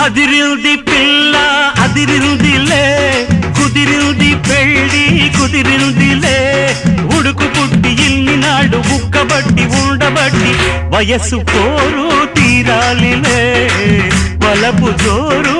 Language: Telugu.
అదిరింది పిల్ల అదిరిందిలే కుదిరింది పెళ్ళి కుదిరిందిలే ఉడుకు పుట్టి ఇన్ని నాడు ఉక్కబట్టి ఉండబట్టి వయస్సు కోరు తీరాలిలే వలపు జోరు